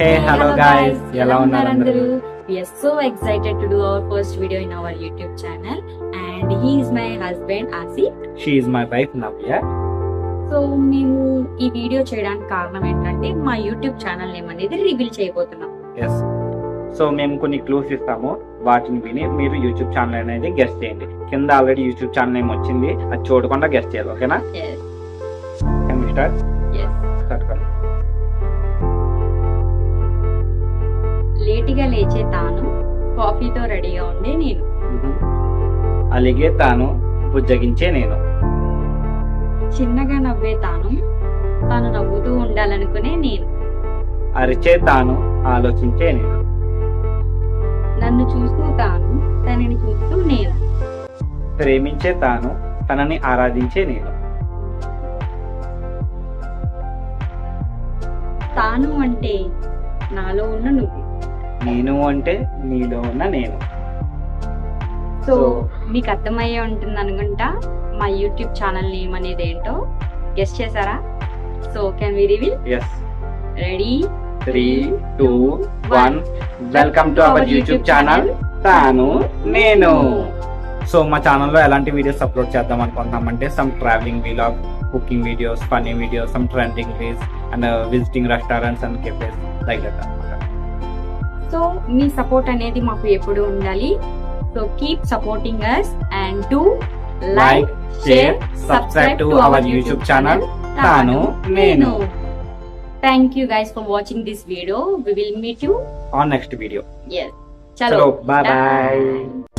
Hey, hello guys. ఎలా ఉన్నారు అందరూ? We are so excited to do our first video in our YouTube channel and he is my husband Asif. She is my wife Navya. So మేము ఈ video చేయడానికి కారణం ఏంటంటే మా YouTube channel name అనేది రివీల్ చేయబోతున్నాం. Yes. సో మేము కొన్ని క్లూస్ ఇస్తాము, వాటిని విని మీరు యూట్యూబ్ ఛానల్ అనేది గెస్ట్ చేయండి. కింద ఆల్రెడీ యూట్యూబ్ ఛానల్ నేమ్ వచ్చింది, అది చూడకుండా గెస్ట్ చేయాలి. ఓకేనా? Yes. Can we start? Yes. Start కర్. లేటుగా లేచే తాను, కాఫీతో రెడీగా ఉండే నేను. అలిగే తాను, బుజ్జగించే నేను. చిన్నగా నవ్వే తాను, తాను నవ్వుతూ ఉండాలనుకునే నేను. అరిచే తాను, ఆలోచించే నేను. నన్ను చూస్తూ తాను, తనని చూస్తూ నేను. ప్రేమించే తాను, తనని ఆరాధించే నేను. తాను అంటే నాలో ఉన్న నువ్వు, నేను అంటే నీలో ఉన్న నేను. సో మీకు అర్థమయ్యే ఉంటుంది అనుకుంటా మా యూట్యూబ్ ఛానల్ నేమ్ అనేది ఏంటో గెస్ట్ చేశారా? So can we reveal? Yes. Ready? 3, 2, 1. Welcome to our YouTube channel తాను నేను. సో మా ఛానల్లో ఎలాంటి వీడియోస్ అప్లోడ్ చేద్దాం అనుకుంటున్నామంటే some travelling vlog, cooking videos, funny videos, some trending reels and visiting restaurants and cafes like that అన్నమాట. So మీ support అనేది మాకు ఎప్పుడు ఉండాలి. So keep supporting us and do like, share, subscribe to our YouTube channel తాను నేను. Thank you guys for watching this video. We will meet you on next video. Yes. Chalo, bye bye.